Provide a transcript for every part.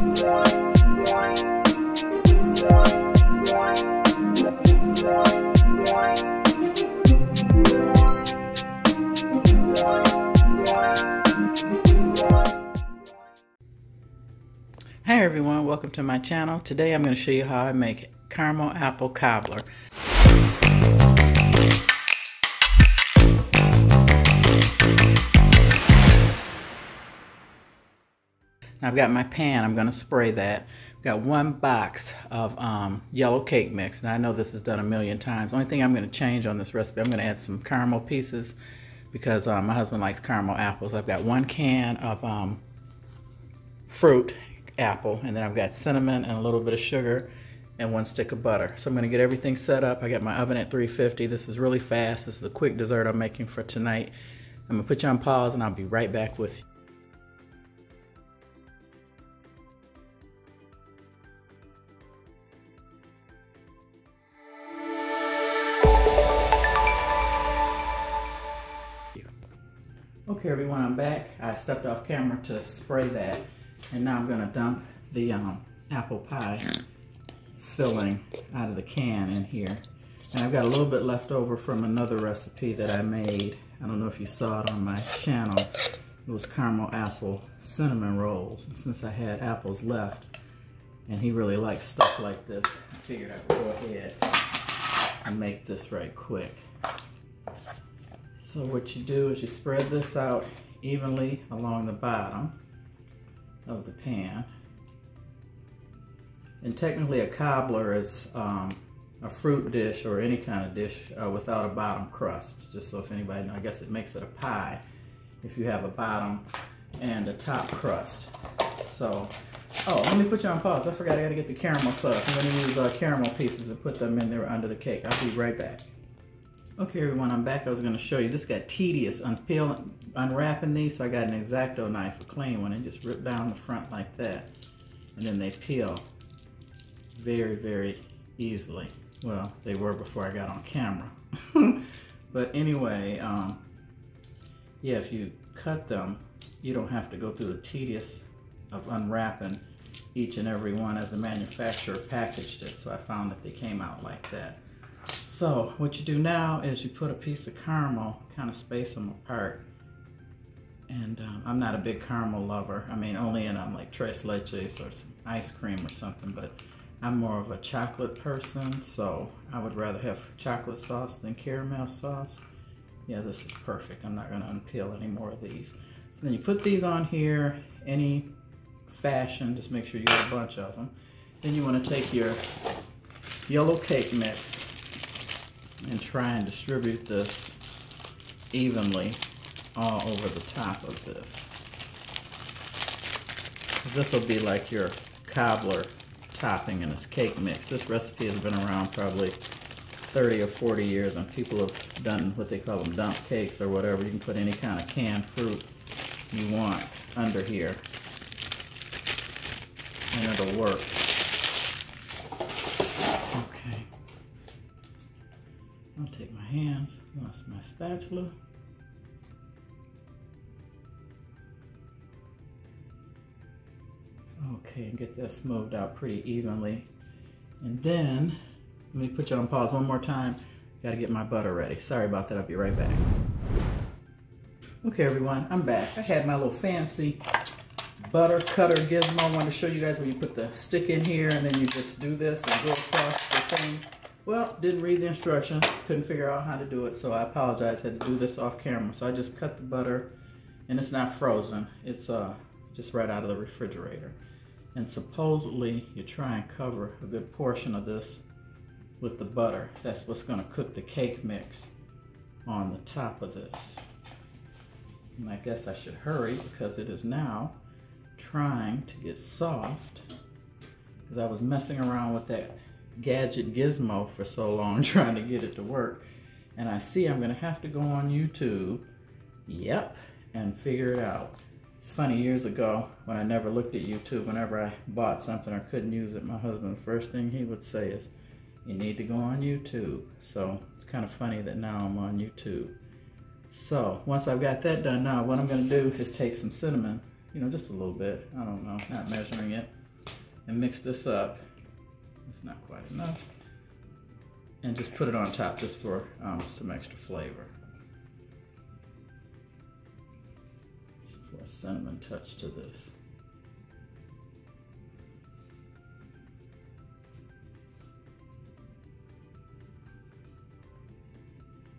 Hi everyone, welcome to my channel. Today I'm going to show you how I make caramel apple cobbler. Now I've got my pan, I'm going to spray that. I've got 1 box of yellow cake mix. Now I know this is done a million times. The only thing I'm going to change on this recipe, I'm going to add some caramel pieces because my husband likes caramel apples. I've got 1 can of fruit apple, and then I've got cinnamon and a little bit of sugar and 1 stick of butter. So I'm going to get everything set up. I got my oven at 350. This is really fast. This is a quick dessert I'm making for tonight. I'm going to put you on pause and I'll be right back with you. Okay everyone, I'm back. I stepped off camera to spray that, and now I'm going to dump the apple pie filling out of the can in here. And I've got a little bit left over from another recipe that I made. I don't know if you saw it on my channel. It was caramel apple cinnamon rolls. And since I had apples left, and he really likes stuff like this, I figured I would go ahead and make this right quick. So what you do is you spread this out evenly along the bottom of the pan. And technically a cobbler is a fruit dish or any kind of dish without a bottom crust. Just so if anybody knows, I guess it makes it a pie if you have a bottom and a top crust. So, oh, let me put you on pause. I forgot I gotta get the caramel sauce. I'm gonna use caramel pieces and put them in there under the cake. I'll be right back. Okay everyone, I'm back. I was going to show you. This got tedious unwrapping these, so I got an X-Acto knife, a clean one, and just rip down the front like that. And then they peel very, very easily. Well, they were before I got on camera. But anyway, yeah, if you cut them, you don't have to go through the tedious of unwrapping each and every one as the manufacturer packaged it. So I found that they came out like that. So what you do now is you put a piece of caramel, kind of space them apart. And I'm not a big caramel lover. I mean, only in like tres leches or some ice cream or something, but I'm more of a chocolate person, so I would rather have chocolate sauce than caramel sauce. Yeah, this is perfect. I'm not gonna unpeel any more of these. So then you put these on here, any fashion, just make sure you got a bunch of them. Then you wanna take your yellow cake mix and try and distribute this evenly all over the top of this. This will be like your cobbler topping in this cake mix. This recipe has been around probably 30 or 40 years, and people have done what they call them dump cakes or whatever. You can put any kind of canned fruit you want under here and it'll work. I'll take my hands, lost my spatula. Okay, and get this smoothed out pretty evenly. And then, let me put you on pause one more time. Gotta get my butter ready. Sorry about that, I'll be right back. Okay everyone, I'm back. I had my little fancy butter cutter gizmo. I wanted to show you guys where you put the stick in here and then you just do this and go across the thing. Well, didn't read the instructions, couldn't figure out how to do it, so I apologize, had to do this off camera. So I just cut the butter, and it's not frozen, it's just right out of the refrigerator. And supposedly, you try and cover a good portion of this with the butter. That's what's gonna cook the cake mix on the top of this. And I guess I should hurry because it is now trying to get soft, because I was messing around with that gadget gizmo for so long trying to get it to work, and I see I'm gonna have to go on YouTube, yep, and figure it out. It's funny, years ago when I never looked at YouTube, whenever I bought something or couldn't use it, my husband, the first thing he would say is, you need to go on YouTube. So it's kind of funny that now I'm on YouTube. So once I've got that done, now what I'm gonna do is take some cinnamon, you know, just a little bit, I don't know, not measuring it, and mix this up. It's not quite enough. And just put it on top just for some extra flavor. Just for a cinnamon touch to this.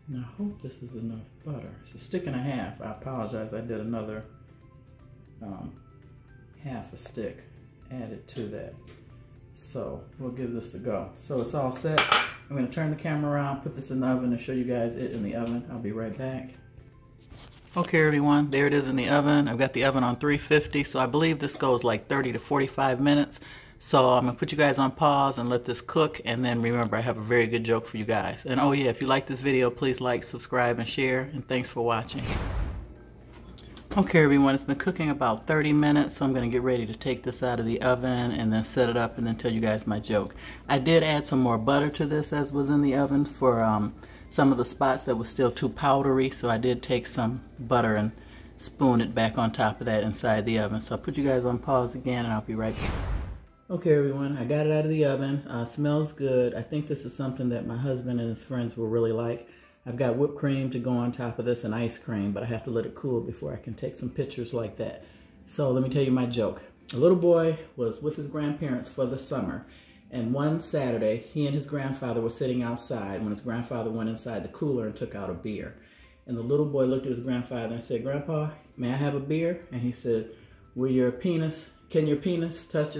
Now I hope this is enough butter. It's a stick and a half. I apologize, I did another half a stick added to that. So we'll give this a go. So it's all set. I'm going to turn the camera around, put this in the oven, and show you guys it in the oven. I'll be right back. Okay everyone, there it is in the oven. I've got the oven on 350, so I believe this goes like 30 to 45 minutes. So I'm going to put you guys on pause and let this cook, and then remember I have a very good joke for you guys. And oh yeah, if you like this video, please like, subscribe, and share, and thanks for watching. Okay everyone, it's been cooking about 30 minutes, so I'm going to get ready to take this out of the oven and then set it up and then tell you guys my joke. I did add some more butter to this as was in the oven for some of the spots that was still too powdery, so I did take some butter and spoon it back on top of that inside the oven. So I'll put you guys on pause again and I'll be right back. Okay everyone, I got it out of the oven. Smells good. I think this is something that my husband and his friends will really like. I've got whipped cream to go on top of this and ice cream, but I have to let it cool before I can take some pictures like that. So let me tell you my joke. A little boy was with his grandparents for the summer, and one Saturday, he and his grandfather were sitting outside when his grandfather went inside the cooler and took out a beer. And the little boy looked at his grandfather and said, "Grandpa, may I have a beer?" And he said, can your penis touch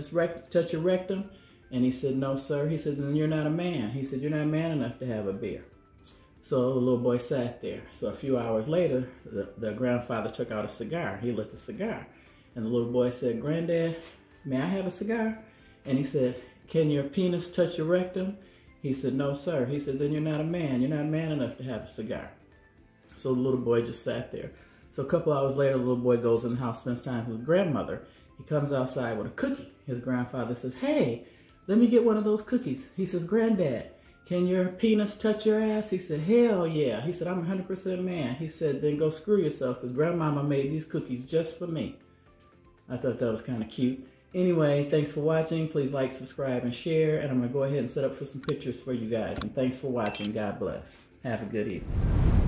your rectum? And he said, "No, sir." He said, "Then you're not a man." He said, "You're not man enough to have a beer." So the little boy sat there. So a few hours later, the grandfather took out a cigar. He lit the cigar. And the little boy said, "Granddad, may I have a cigar?" And he said, "Can your penis touch your rectum?" He said, "No, sir." He said, "Then you're not a man. You're not man enough to have a cigar." So the little boy just sat there. So a couple hours later, the little boy goes in the house, spends time with his grandmother. He comes outside with a cookie. His grandfather says, "Hey, let me get one of those cookies." He says, "Granddad, can your penis touch your ass?" He said, "Hell yeah." He said, "I'm 100% man." He said, "Then go screw yourself, because grandmama made these cookies just for me." I thought that was kind of cute. Anyway, thanks for watching. Please like, subscribe, and share. And I'm going to go ahead and set up for some pictures for you guys. And thanks for watching. God bless. Have a good evening.